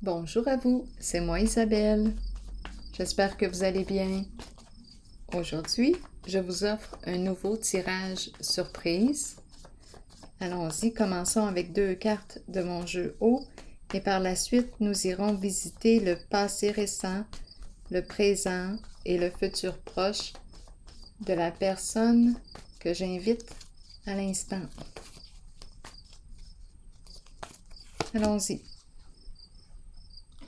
Bonjour à vous, c'est moi Isabelle. J'espère que vous allez bien. Aujourd'hui, je vous offre un nouveau tirage surprise. Allons-y, commençons avec 2 cartes de mon jeu haut et par la suite, nous irons visiter le passé récent, le présent et le futur proche de la personne que j'invite à l'instant. Allons-y.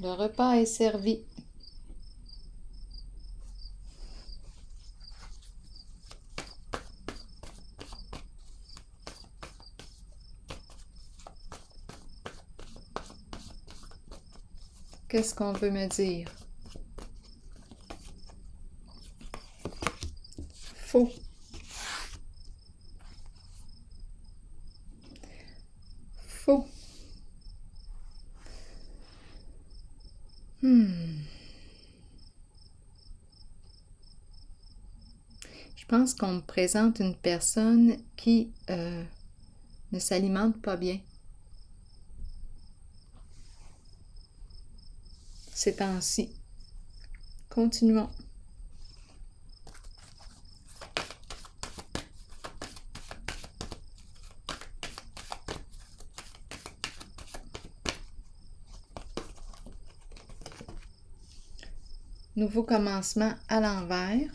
Le repas est servi. Qu'est-ce qu'on veut me dire? Faux. Faux. Je pense qu'on me présente une personne qui ne s'alimente pas bien ces temps-ci. Continuons. Nouveau commencement à l'envers.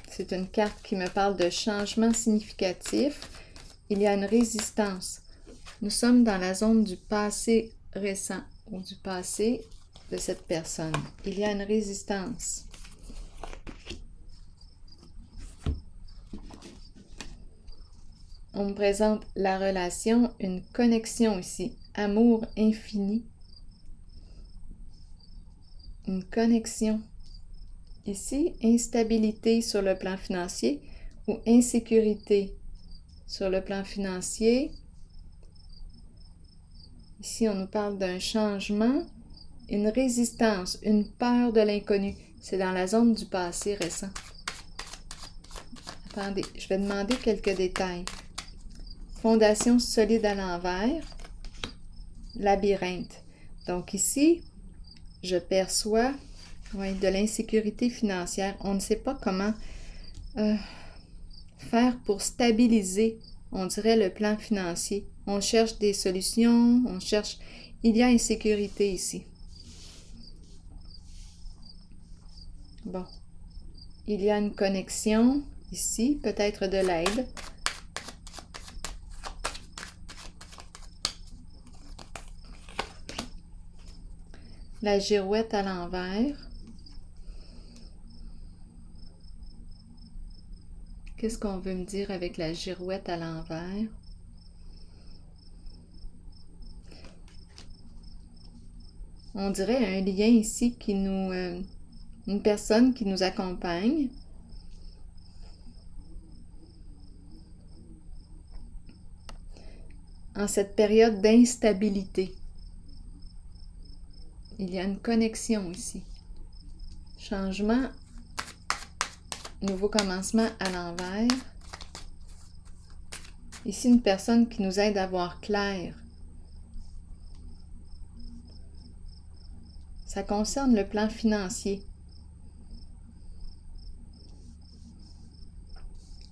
C'est une carte qui me parle de changement significatif. Il y a une résistance. Nous sommes dans la zone du passé récent ou du passé de cette personne. Il y a une résistance. On me présente la relation, une connexion ici. Amour infini. Une connexion. Ici, instabilité sur le plan financier ou insécurité sur le plan financier. Ici, on nous parle d'un changement, une résistance, une peur de l'inconnu. C'est dans la zone du passé récent. Attendez, je vais demander quelques détails. Fondation solide à l'envers, labyrinthe. Donc ici, je perçois de l'insécurité financière. On ne sait pas comment faire pour stabiliser, on dirait, le plan financier. On cherche des solutions, on cherche... Il y a insécurité ici. Bon. Il y a une connexion ici, peut-être de l'aide. La girouette à l'envers. Qu'est-ce qu'on veut me dire avec la girouette à l'envers? On dirait un lien ici qui nous... une personne qui nous accompagne. En cette période d'instabilité. Il y a une connexion ici. Changement, nouveau commencement à l'envers. Ici, une personne qui nous aide à voir clair. Ça concerne le plan financier.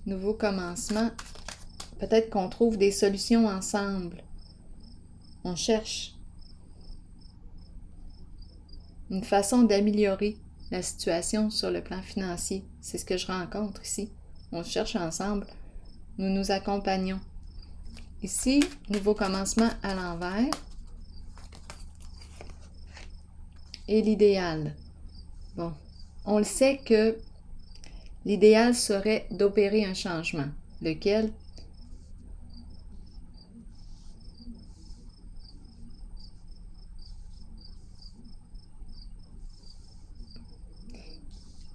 Nouveau commencement. Peut-être qu'on trouve des solutions ensemble. On cherche une façon d'améliorer la situation sur le plan financier. C'est ce que je rencontre ici. On cherche ensemble. Nous nous accompagnons. Ici, nouveau commencement à l'envers. Et l'idéal. Bon, on le sait que l'idéal serait d'opérer un changement. Lequel?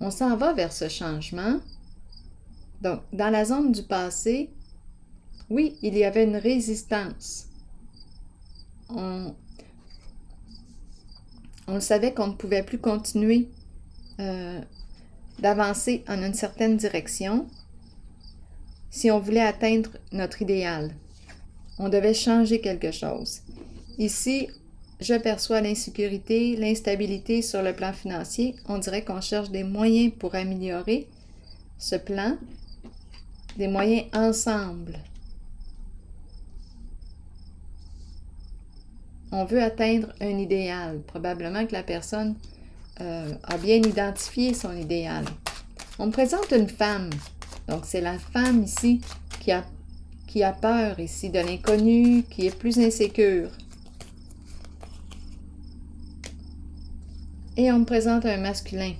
On s'en va vers ce changement. Donc, dans la zone du passé, oui, il y avait une résistance. On savait qu'on ne pouvait plus continuer d'avancer en une certaine direction si on voulait atteindre notre idéal. On devait changer quelque chose. Ici, je perçois l'insécurité, l'instabilité sur le plan financier. On dirait qu'on cherche des moyens pour améliorer ce plan, des moyens ensemble. On veut atteindre un idéal. Probablement que la personne a bien identifié son idéal. On me présente une femme. Donc, c'est la femme ici qui a peur ici de l'inconnu, qui est plus insécure. Et on me présente un masculin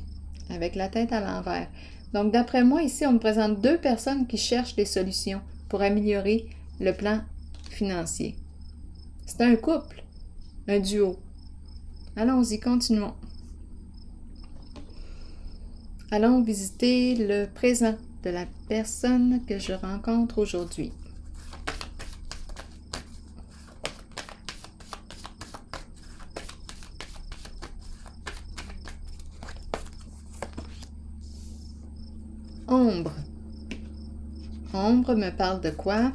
avec la tête à l'envers. Donc, d'après moi, ici, on me présente deux personnes qui cherchent des solutions pour améliorer le plan financier. C'est un couple, un duo. Allons-y, continuons. Allons visiter le présent de la personne que je rencontre aujourd'hui. Ombre. Ombre me parle de quoi?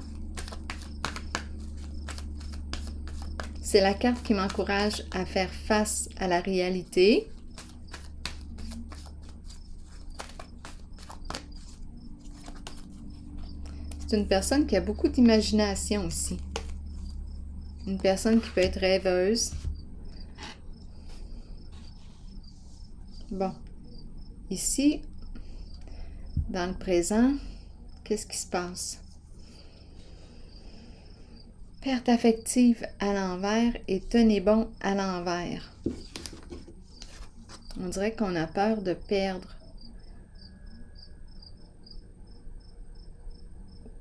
C'est la carte qui m'encourage à faire face à la réalité. C'est une personne qui a beaucoup d'imagination aussi. Une personne qui peut être rêveuse. Bon. Ici, dans le présent, qu'est-ce qui se passe? Perte affective à l'envers et tenez bon à l'envers. On dirait qu'on a peur de perdre.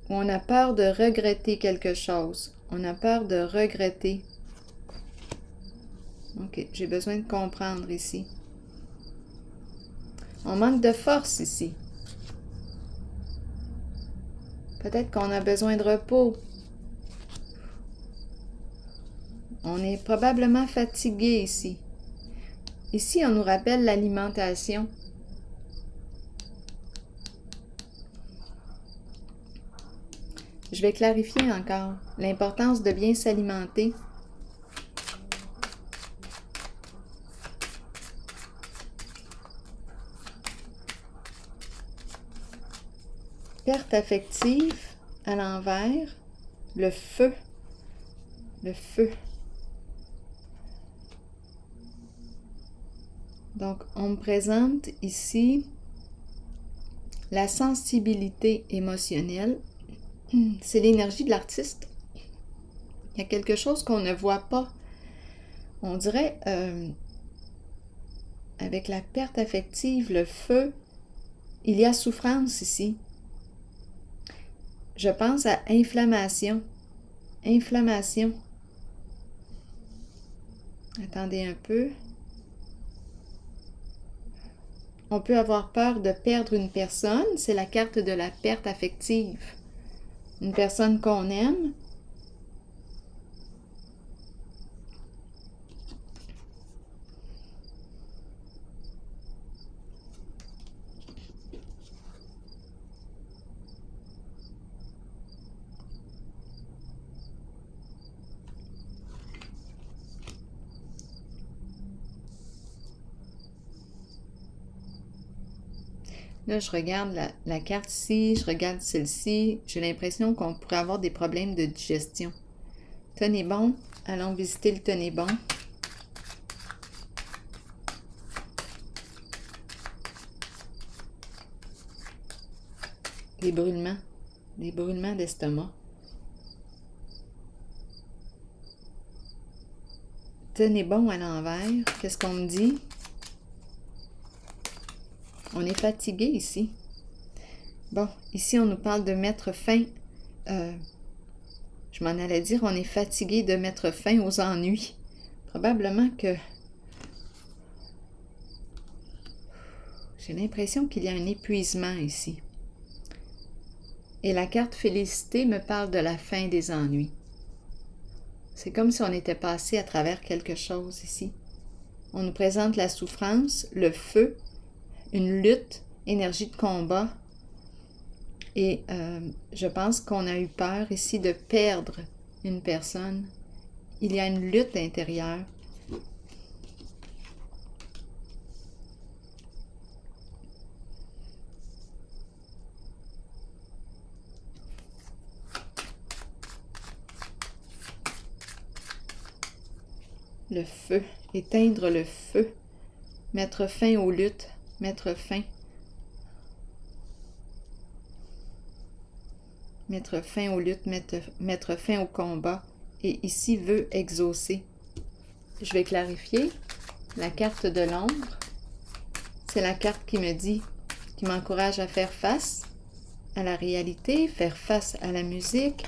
On a peur de regretter quelque chose. On a peur de regretter. Ok, j'ai besoin de comprendre ici. On manque de force ici. Peut-être qu'on a besoin de repos. On est probablement fatigué ici. Ici, on nous rappelle l'alimentation. Je vais clarifier encore l'importance de bien s'alimenter. Perte affective à l'envers, le feu. Le feu. Donc, on me présente ici la sensibilité émotionnelle. C'est l'énergie de l'artiste. Il y a quelque chose qu'on ne voit pas. On dirait, avec la perte affective, le feu, il y a souffrance ici. Je pense à inflammation. Inflammation. Attendez un peu. On peut avoir peur de perdre une personne. C'est la carte de la perte affective. Une personne qu'on aime. Là, je regarde la carte ici, je regarde celle-ci. J'ai l'impression qu'on pourrait avoir des problèmes de digestion. Tenez bon. Allons visiter le tenez bon. Des brûlements d'estomac. Tenez bon à l'envers. Qu'est-ce qu'on me dit? On est fatigué ici. Bon, ici, on nous parle de mettre fin. Je m'en allais dire, on est fatigué de mettre fin aux ennuis. Probablement que... J'ai l'impression qu'il y a un épuisement ici. Et la carte Félicité me parle de la fin des ennuis. C'est comme si on était passé à travers quelque chose ici. On nous présente la souffrance, le feu, une lutte, énergie de combat. Et je pense qu'on a eu peur ici de perdre une personne. Il y a une lutte intérieure. Le feu, éteindre le feu, mettre fin aux luttes, mettre fin aux luttes, mettre fin au combat. Et ici, veut exaucer. Je vais clarifier. La carte de l'ombre, c'est la carte qui me dit, qui m'encourage à faire face à la réalité, faire face à la musique.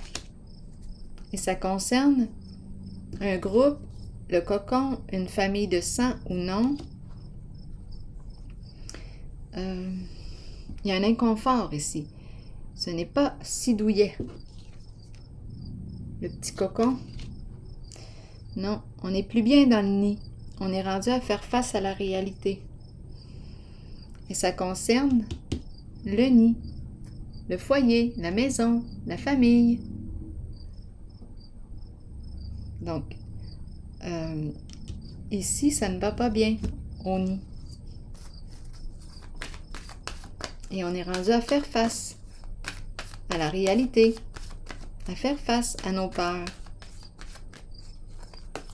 Et ça concerne un groupe, le cocon, une famille de sang ou non. Il y a un inconfort ici. Ce n'est pas si douillet. Le petit cocon. Non, on n'est plus bien dans le nid. On est rendu à faire face à la réalité. Et ça concerne le nid, le foyer, la maison, la famille. Donc, ici, ça ne va pas bien au nid. Et on est rendu à faire face à la réalité, à faire face à nos peurs.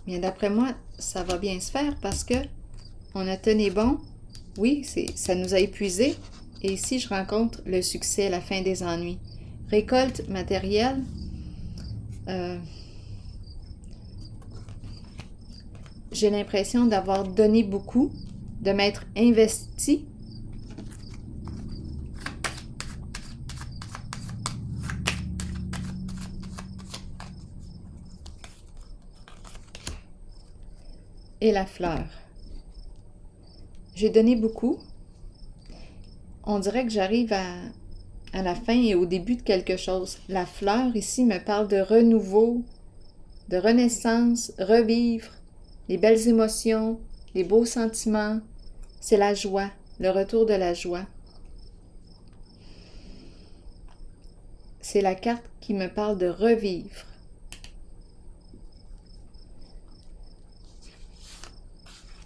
Bien, d'après moi, ça va bien se faire parce que on a tenu bon. Oui, ça nous a épuisés. Et ici, je rencontre le succès, la fin des ennuis. Récolte matérielle. J'ai l'impression d'avoir donné beaucoup, de m'être investi. Et la fleur. J'ai donné beaucoup. On dirait que j'arrive à la fin et au début de quelque chose. La fleur ici me parle de renouveau, de renaissance, revivre, les belles émotions, les beaux sentiments. C'est la joie, le retour de la joie. C'est la carte qui me parle de revivre.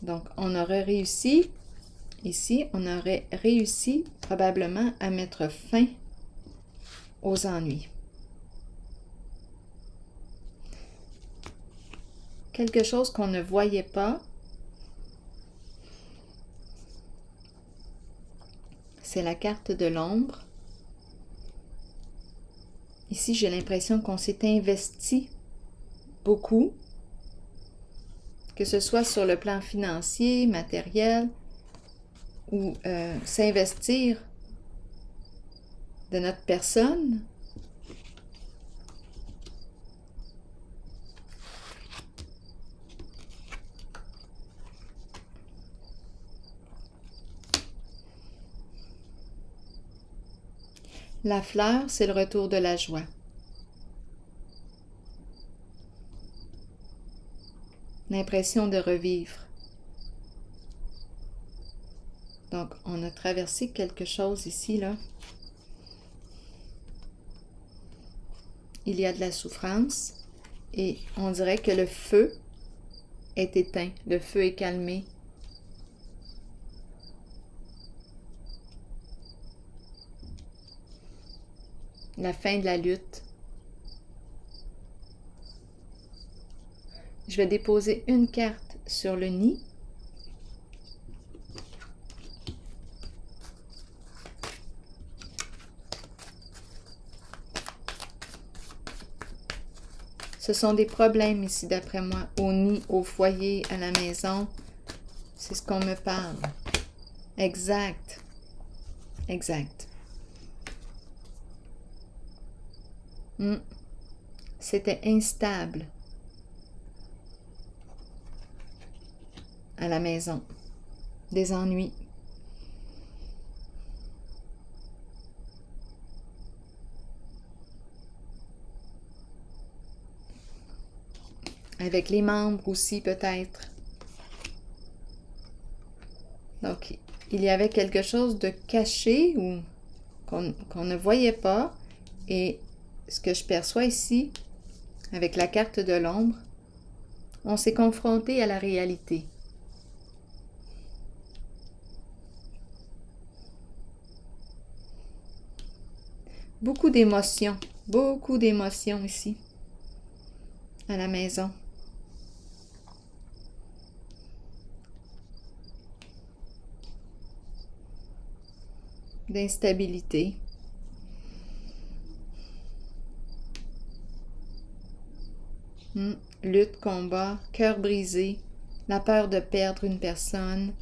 Donc, on aurait réussi, ici, on aurait réussi probablement à mettre fin aux ennuis. Quelque chose qu'on ne voyait pas, c'est la carte de l'ombre. Ici, j'ai l'impression qu'on s'est investi beaucoup, que ce soit sur le plan financier, matériel, ou s'investir de notre personne. La fleur, c'est le retour de la joie. L'impression de revivre. Donc, on a traversé quelque chose ici, là. Il y a de la souffrance et on dirait que le feu est éteint, le feu est calmé. La fin de la lutte. Je vais déposer une carte sur le nid. Ce sont des problèmes ici, d'après moi, au nid, au foyer, à la maison. C'est ce qu'on me parle. Exact. Exact. C'était instable à la maison. Des ennuis. Avec les membres aussi, peut-être. Donc, il y avait quelque chose de caché ou qu'on ne voyait pas. Et ce que je perçois ici, Avec la carte de l'ombre, on s'est confronté à la réalité. Beaucoup d'émotions ici, à la maison. D'instabilité. Lutte, combat, cœur brisé, la peur de perdre une personne.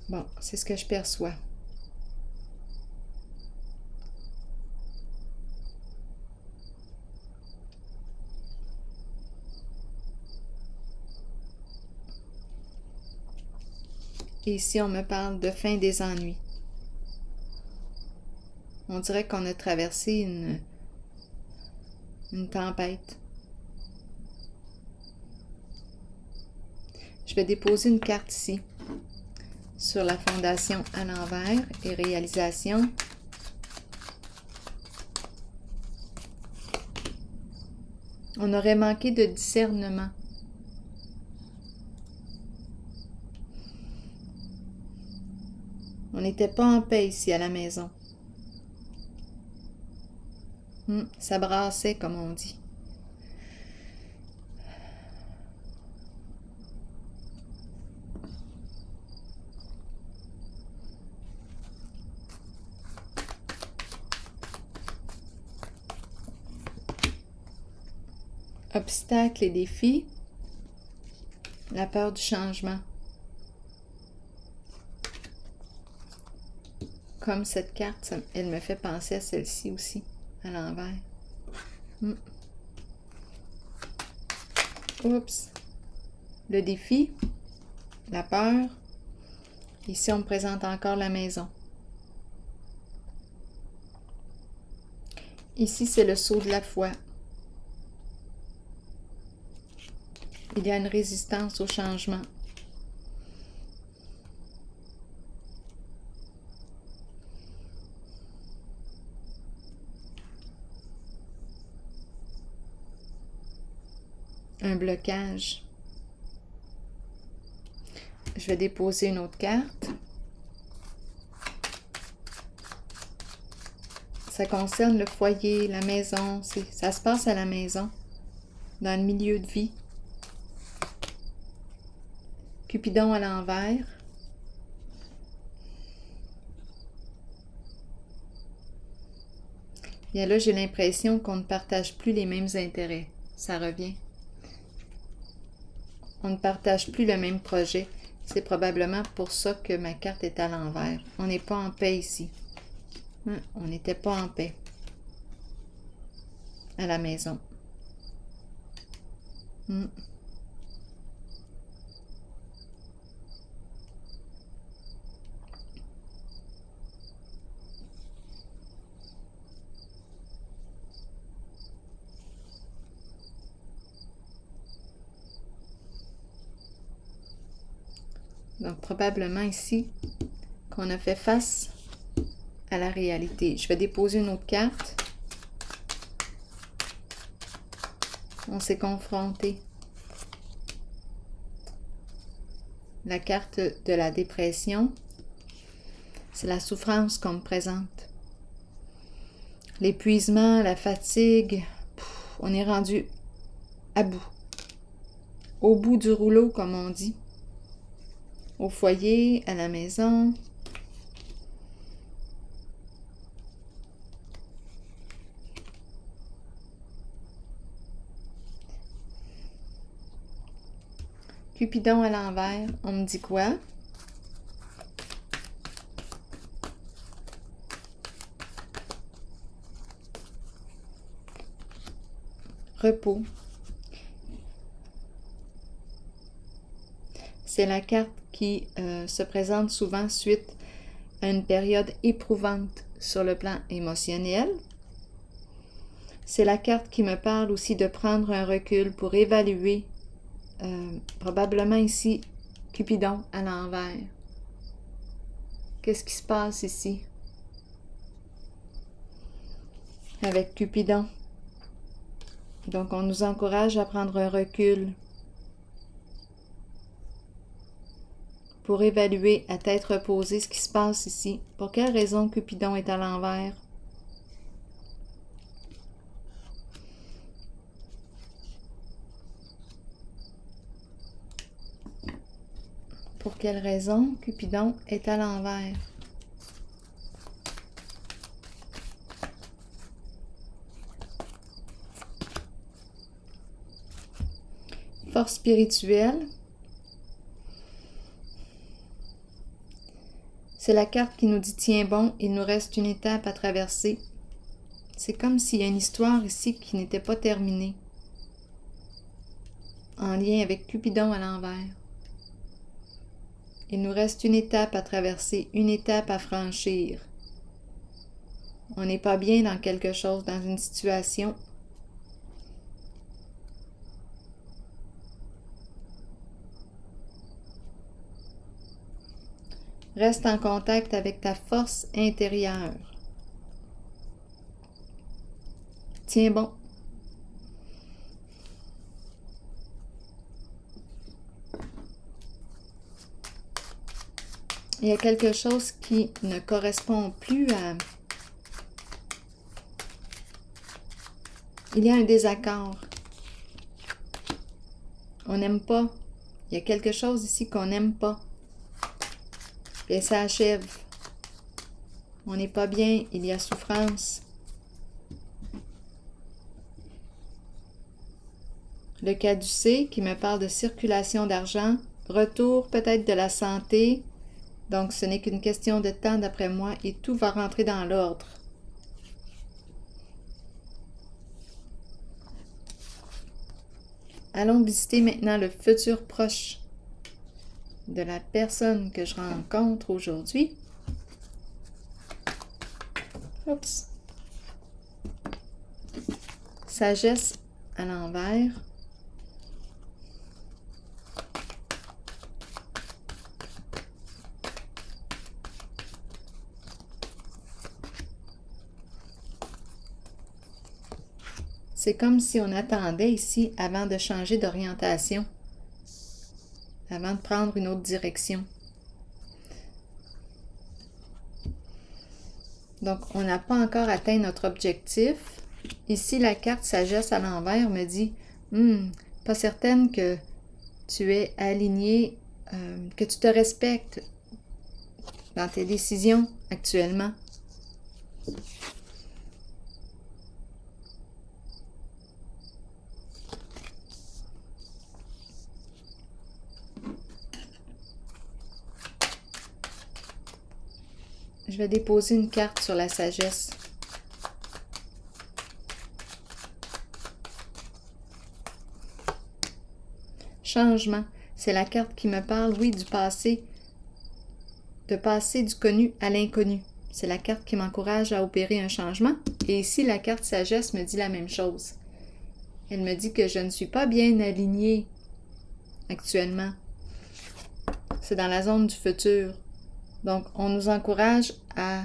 Bon, c'est ce que je perçois. Et ici, on me parle de fin des ennuis. On dirait qu'on a traversé une tempête. Je vais déposer une carte ici sur la fondation à l'envers et réalisation. On aurait manqué de discernement. On n'était pas en paix ici à la maison. Ça brassait, comme on dit. Obstacles et défis. La peur du changement. Comme cette carte, elle me fait penser à celle-ci aussi, à l'envers. Oups. Le défi, la peur. Ici, on me présente encore la maison. Ici, c'est le sceau de la foi. Il y a une résistance au changement. Un blocage. Je vais déposer une autre carte. Ça concerne le foyer, la maison. Ça se passe à la maison, dans le milieu de vie. Cupidon à l'envers. Bien là, j'ai l'impression qu'on ne partage plus les mêmes intérêts. Ça revient. On ne partage plus le même projet. C'est probablement pour ça que ma carte est à l'envers. On n'est pas en paix ici. On n'était pas en paix à la maison. Donc, probablement ici qu'on a fait face à la réalité. Je vais déposer une autre carte. On s'est confronté. La carte de la dépression, c'est la souffrance qu'on me présente. L'épuisement, la fatigue, on est rendu à bout. Au bout du rouleau, comme on dit. Au foyer, à la maison. Cupidon à l'envers, on me dit quoi? Repos. C'est la carte qui se présente souvent suite à une période éprouvante sur le plan émotionnel. C'est la carte qui me parle aussi de prendre un recul pour évaluer, probablement ici, Cupidon à l'envers. Qu'est-ce qui se passe ici avec Cupidon? Donc, on nous encourage à prendre un recul pour évaluer à tête reposée ce qui se passe ici. Pour quelle raison Cupidon est à l'envers? Pour quelle raison Cupidon est à l'envers? Force spirituelle. C'est la carte qui nous dit « Tiens bon, il nous reste une étape à traverser ». C'est comme s'il y a une histoire ici qui n'était pas terminée, en lien avec Cupidon à l'envers. Il nous reste une étape à traverser, une étape à franchir. On n'est pas bien dans quelque chose, dans une situation. Reste en contact avec ta force intérieure. Tiens bon. Il y a quelque chose qui ne correspond plus à... Il y a un désaccord. On n'aime pas. Il y a quelque chose ici qu'on n'aime pas. Et ça achève. On n'est pas bien, il y a souffrance. Le caducée qui me parle de circulation d'argent, retour peut-être de la santé. Donc ce n'est qu'une question de temps d'après moi et tout va rentrer dans l'ordre. Allons visiter maintenant le futur proche de la personne que je rencontre aujourd'hui. Oups. Sagesse à l'envers. C'est comme si on attendait ici avant de changer d'orientation, avant de prendre une autre direction. Donc, on n'a pas encore atteint notre objectif. Ici, la carte sagesse à l'envers me dit « Pas certaine que tu es aligné, que tu te respectes dans tes décisions actuellement. » Je vais déposer une carte sur la sagesse. Changement. C'est la carte qui me parle, oui, du passé. De passer du connu à l'inconnu. C'est la carte qui m'encourage à opérer un changement. Et ici, la carte sagesse me dit la même chose. Elle me dit que je ne suis pas bien alignée actuellement. C'est dans la zone du futur. Donc, on nous encourage à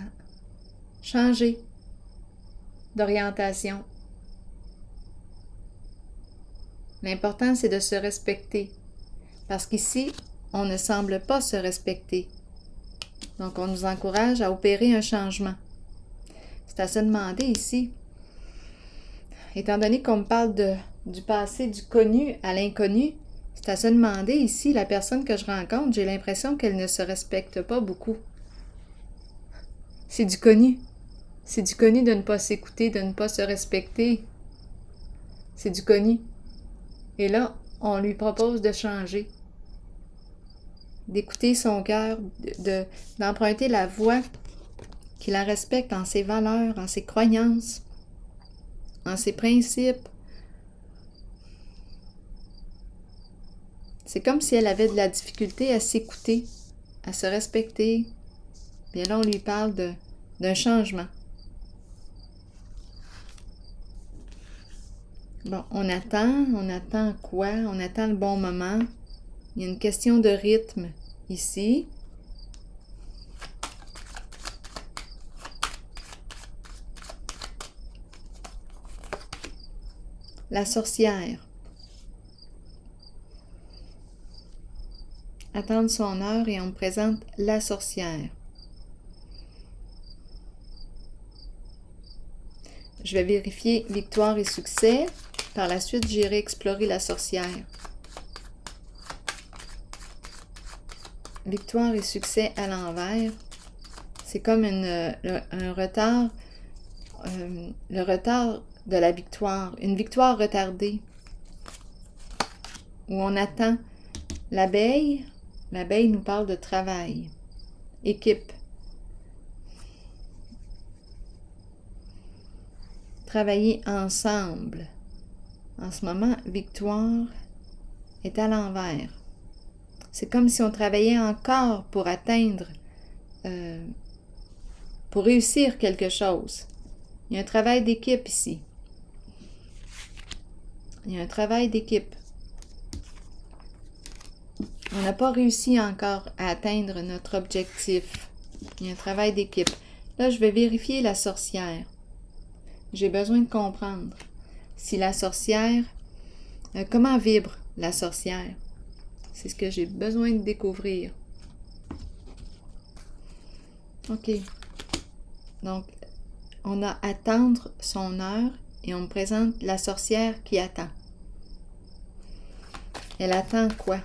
changer d'orientation. L'important, c'est de se respecter. Parce qu'ici, on ne semble pas se respecter. Donc, on nous encourage à opérer un changement. C'est à se demander ici, étant donné qu'on me parle du passé, du connu à l'inconnu, c'est à se demander ici, la personne que je rencontre, j'ai l'impression qu'elle ne se respecte pas beaucoup. C'est du connu. C'est du connu de ne pas s'écouter, de ne pas se respecter. C'est du connu. Et là, on lui propose de changer, d'écouter son cœur, d'emprunter la voie qui la respecte en ses valeurs, en ses croyances, en ses principes. C'est comme si elle avait de la difficulté à s'écouter, à se respecter. Bien là, on lui parle d'un changement. Bon, on attend quoi? On attend le bon moment. Il y a une question de rythme ici. La sorcière. Attendre son heure et on me présente la sorcière. Je vais vérifier victoire et succès. Par la suite, j'irai explorer la sorcière. Victoire et succès à l'envers. C'est comme un retard, le retard de la victoire, une victoire retardée, où on attend l'abeille. L'abeille nous parle de travail, équipe. Travailler ensemble. En ce moment, victoire est à l'envers. C'est comme si on travaillait encore pour atteindre, pour réussir quelque chose. Il y a un travail d'équipe ici. Il y a un travail d'équipe. On n'a pas réussi encore à atteindre notre objectif. Il y a un travail d'équipe. Là, je vais vérifier la sorcière. J'ai besoin de comprendre si la sorcière, comment vibre la sorcière. C'est ce que j'ai besoin de découvrir. OK. Donc, on a attendre son heure et on me présente la sorcière qui attend. Elle attend quoi?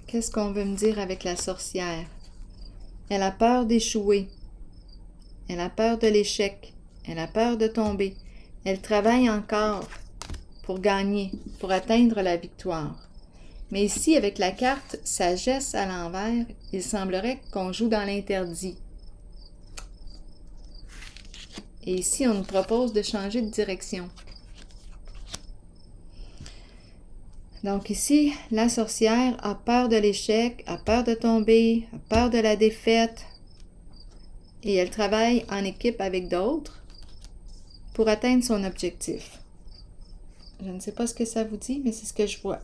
Qu'est-ce qu'on veut me dire avec la sorcière? Elle a peur d'échouer. Elle a peur de l'échec. Elle a peur de tomber. Elle travaille encore pour gagner, pour atteindre la victoire. Mais ici, avec la carte sagesse à l'envers, il semblerait qu'on joue dans l'interdit. Et ici, on nous propose de changer de direction. Donc ici, la sorcière a peur de l'échec, a peur de tomber, a peur de la défaite. Et elle travaille en équipe avec d'autres pour atteindre son objectif. Je ne sais pas ce que ça vous dit, mais c'est ce que je vois.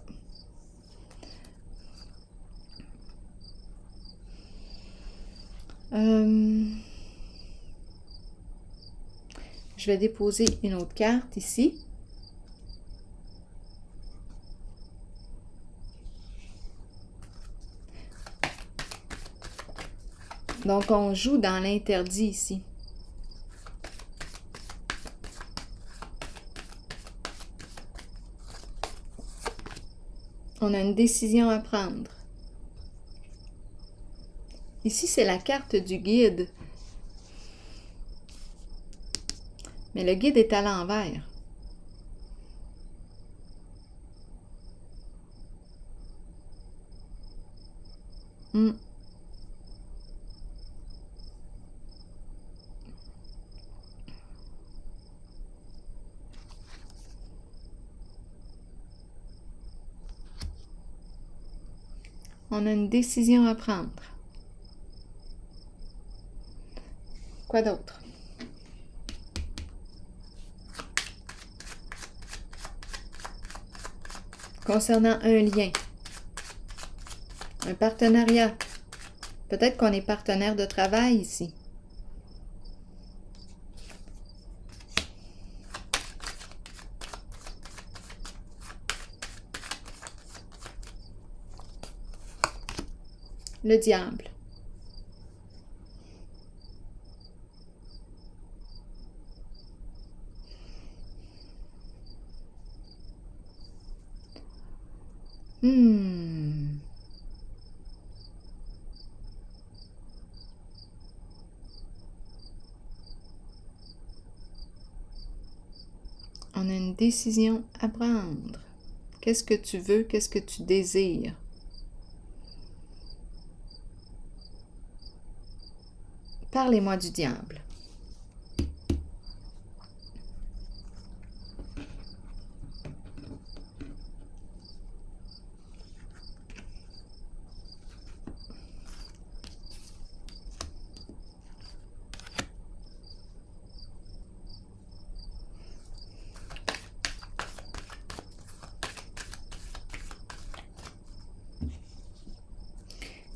Je vais déposer une autre carte ici. Donc, on joue dans l'interdit ici. On a une décision à prendre. Ici, c'est la carte du guide. Mais le guide est à l'envers. On a une décision à prendre. Quoi d'autre? Concernant un lien, un partenariat. Peut-être qu'on est partenaire de travail ici. Le diable. On a une décision à prendre. Qu'est-ce que tu veux? Qu'est-ce que tu désires? Parlez-moi du diable.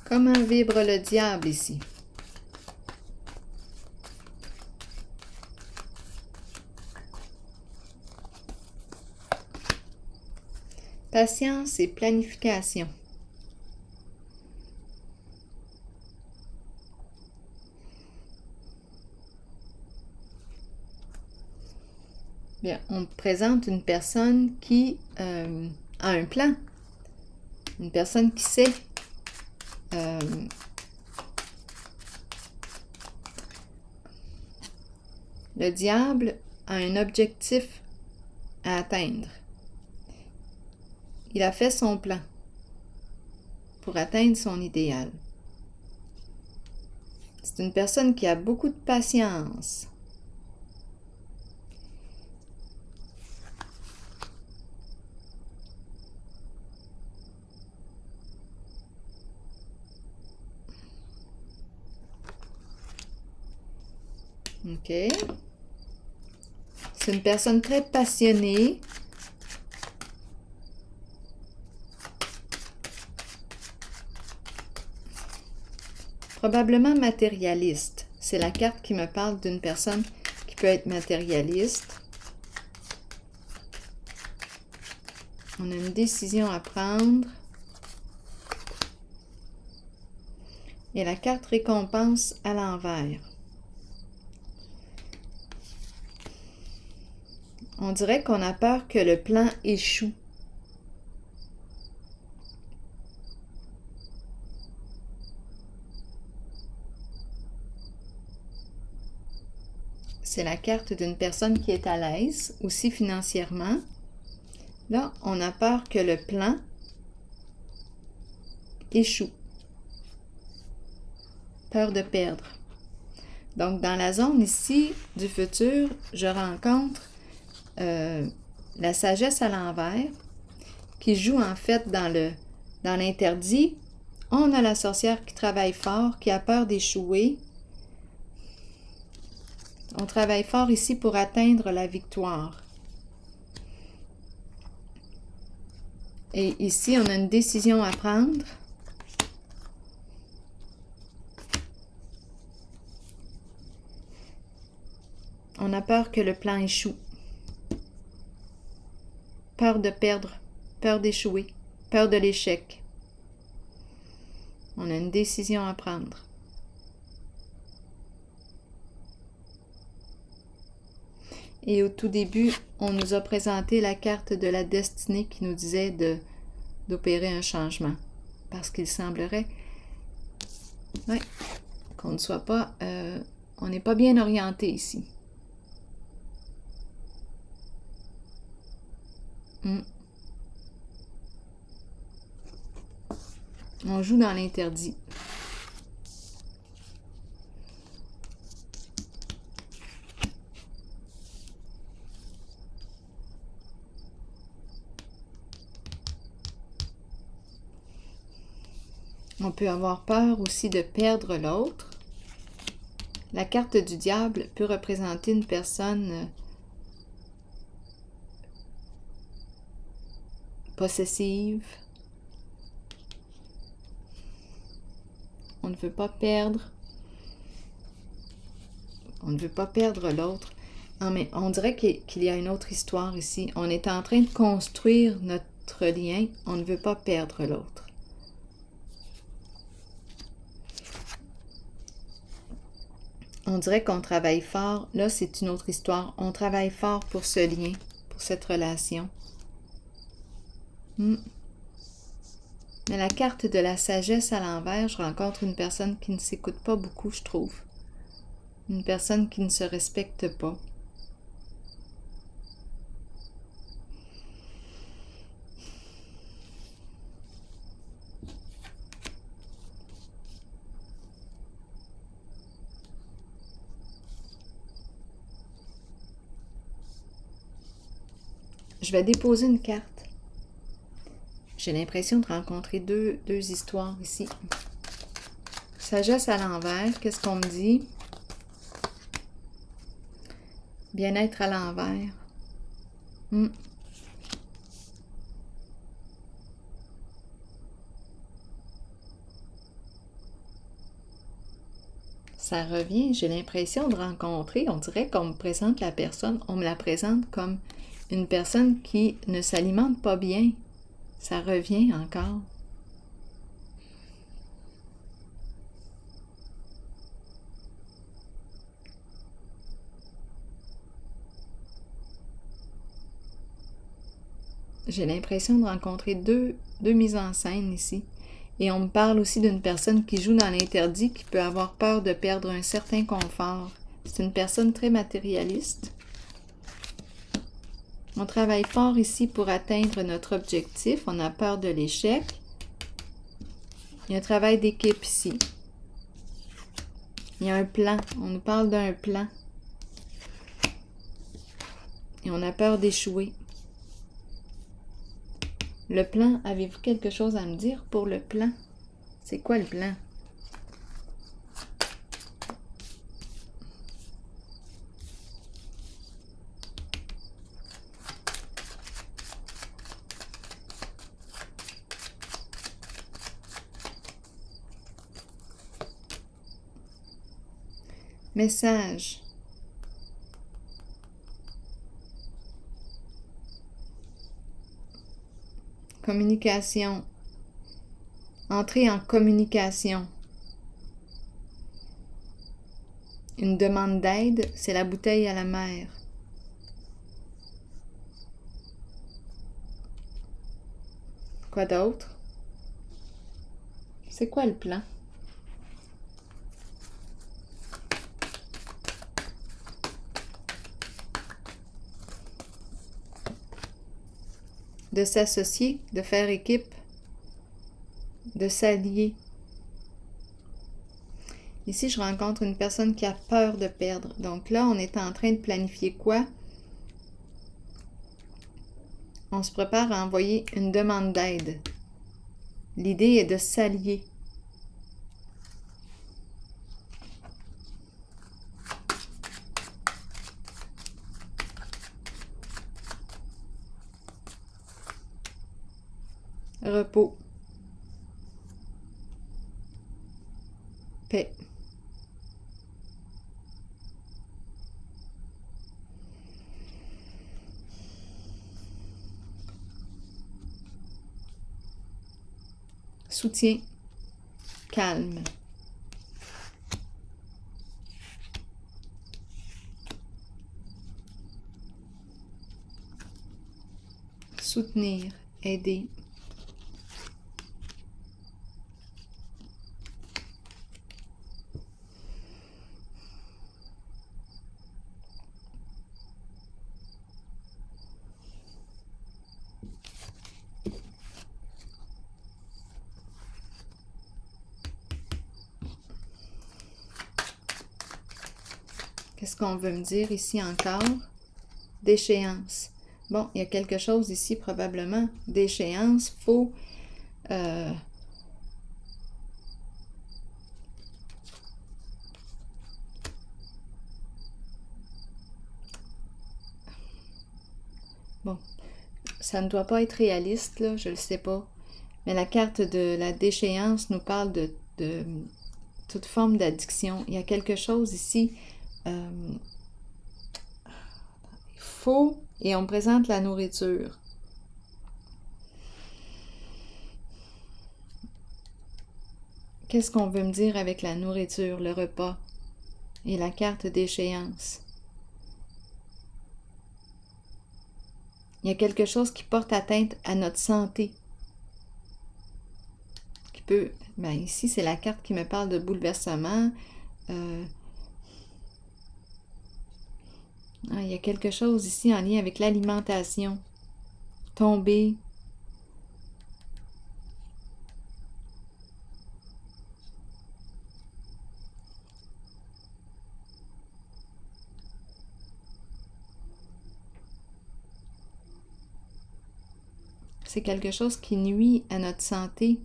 Comment vibre le diable ici? Patience et planification. Bien, on présente une personne qui a un plan. Une personne qui sait le diable a un objectif à atteindre. Il a fait son plan pour atteindre son idéal. C'est une personne qui a beaucoup de patience. OK. C'est une personne très passionnée. Probablement matérialiste. C'est la carte qui me parle d'une personne qui peut être matérialiste. On a une décision à prendre. Et la carte récompense à l'envers. On dirait qu'on a peur que le plan échoue. C'est la carte d'une personne qui est à l'aise, aussi financièrement. Là, on a peur que le plan échoue. Peur de perdre. Donc, dans la zone ici du futur, je rencontre la sagesse à l'envers qui joue en fait dans l'interdit. On a la sorcière qui travaille fort, qui a peur d'échouer. On travaille fort ici pour atteindre la victoire. Et ici, on a une décision à prendre. On a peur que le plan échoue. Peur de perdre, peur d'échouer, peur de l'échec. On a une décision à prendre. Et au tout début, on nous a présenté la carte de la destinée qui nous disait d'opérer un changement. Parce qu'il semblerait qu'on ne soit pas... on n'est pas bien orienté ici. On joue dans l'interdit. On peut avoir peur aussi de perdre l'autre. La carte du diable peut représenter une personne possessive. On ne veut pas perdre. On ne veut pas perdre l'autre. Non, mais on dirait qu'il y a une autre histoire ici. On est en train de construire notre lien. On ne veut pas perdre l'autre. On dirait qu'on travaille fort. Là, c'est une autre histoire. On travaille fort pour ce lien, pour cette relation. Mais la carte de la sagesse à l'envers, je rencontre une personne qui ne s'écoute pas beaucoup, je trouve. Une personne qui ne se respecte pas. Je vais déposer une carte. J'ai l'impression de rencontrer deux histoires ici. Sagesse à l'envers, qu'est-ce qu'on me dit? Bien-être à l'envers. Ça revient, j'ai l'impression de rencontrer, on dirait qu'on me présente la personne, on me la présente comme une personne qui ne s'alimente pas bien. Ça revient encore. J'ai l'impression de rencontrer deux mises en scène ici. Et on me parle aussi d'une personne qui joue dans l'interdit, qui peut avoir peur de perdre un certain confort. C'est une personne très matérialiste. On travaille fort ici pour atteindre notre objectif. On a peur de l'échec. Il y a un travail d'équipe ici. Il y a un plan. On nous parle d'un plan. Et on a peur d'échouer. Le plan, avez-vous quelque chose à me dire pour le plan? C'est quoi le plan? Message. Communication. Entrer en communication. Une demande d'aide, c'est la bouteille à la mer. Quoi d'autre? C'est quoi le plan? De s'associer, de faire équipe, de s'allier. Ici, je rencontre une personne qui a peur de perdre. Donc là, on est en train de planifier quoi? On se prépare à envoyer une demande d'aide. L'idée est de s'allier. Repos. Paix. Soutien. Calme. Soutenir. Aider. Qu'est-ce qu'on veut me dire ici encore? D'échéance. Bon, il y a quelque chose ici probablement d'échéance. Faut bon, ça ne doit pas être réaliste, là, je ne le sais pas. Mais la carte de la déchéance nous parle de toute forme d'addiction. Il y a quelque chose ici. Faut, et on présente la nourriture. Qu'est-ce qu'on veut me dire avec la nourriture, le repas et la carte d'échéance? Il y a quelque chose qui porte atteinte à notre santé. Qui peut, ben ici, c'est la carte qui me parle de bouleversement. Il y a quelque chose ici en lien avec l'alimentation. Tomber. C'est quelque chose qui nuit à notre santé.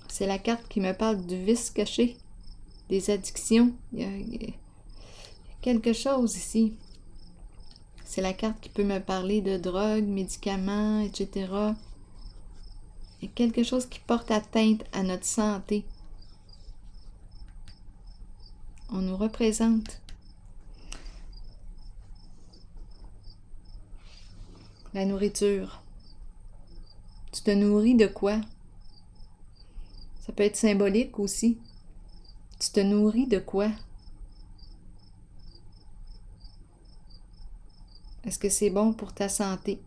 C'est la carte qui me parle du vice caché, des addictions. Il y a quelque chose ici. C'est la carte qui peut me parler de drogue, médicaments, etc. Il y a quelque chose qui porte atteinte à notre santé. on nous représente la nourriture. Tu te nourris de quoi? Ça peut être symbolique aussi. Tu te nourris de quoi? Est-ce que c'est bon pour ta santé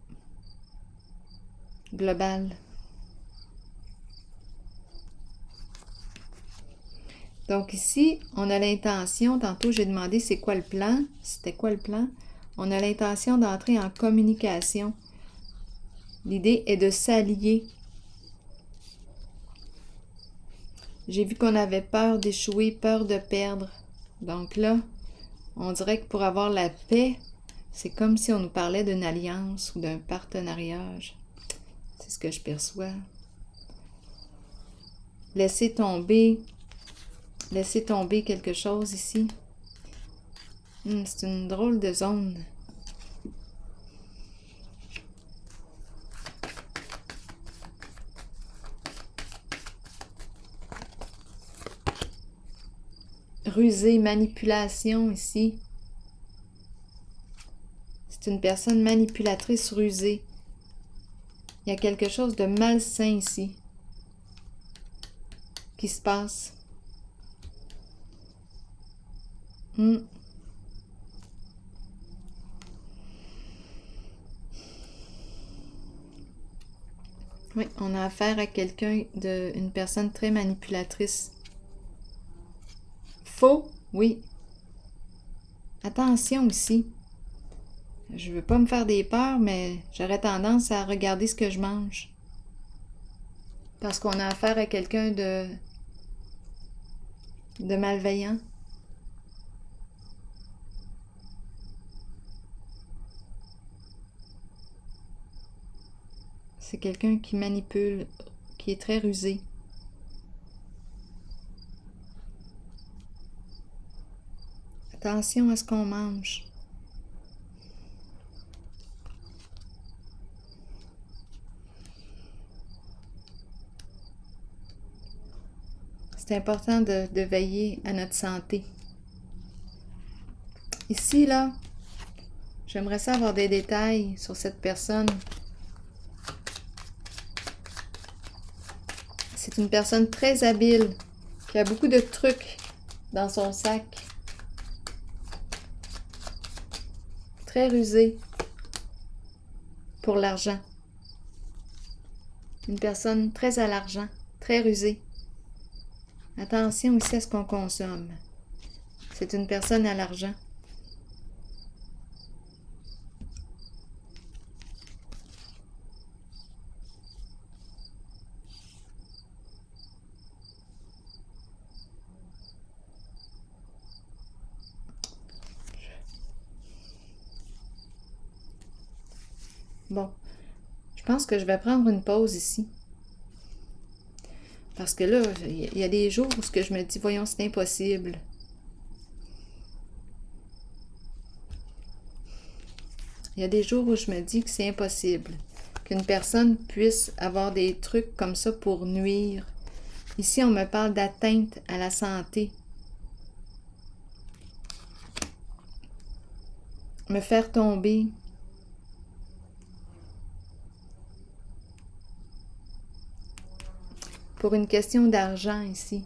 globale? Donc ici, on a l'intention, tantôt j'ai demandé c'est quoi le plan, c'était quoi le plan? On a l'intention d'entrer en communication. L'idée est de s'allier. J'ai vu qu'on avait peur d'échouer, peur de perdre. Donc là, on dirait que pour avoir la paix, c'est comme si on nous parlait d'une alliance ou d'un partenariat. C'est ce que je perçois. Laisser tomber quelque chose ici. C'est une drôle de zone. Rusée, manipulation ici. C'est une personne manipulatrice rusée. Il y a quelque chose de malsain ici qui se passe. Oui, on a affaire à une personne très manipulatrice. Faux, oui. Attention ici. Je veux pas me faire des peurs, mais j'aurais tendance à regarder ce que je mange. Parce qu'on a affaire à quelqu'un de malveillant. C'est quelqu'un qui manipule, qui est très rusé. Attention à ce qu'on mange. C'est important de veiller à notre santé. Ici, là, j'aimerais ça avoir des détails sur cette personne. C'est une personne très habile, qui a beaucoup de trucs dans son sac. Très rusée pour l'argent. Une personne très à l'argent, très rusée. Attention aussi à ce qu'on consomme. C'est une personne à l'argent. Bon, je pense que je vais prendre une pause ici. Parce que là, il y a des jours où je me dis, voyons, c'est impossible. Il y a des jours où je me dis que c'est impossible. Qu'une personne puisse avoir des trucs comme ça pour nuire. Ici, on me parle d'atteinte à la santé. Me faire tomber. Pour une question d'argent ici.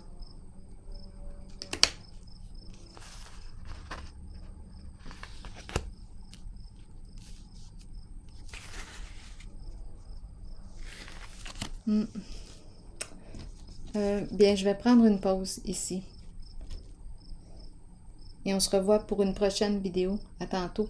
Bien, je vais prendre une pause ici. Et on se revoit pour une prochaine vidéo. À tantôt.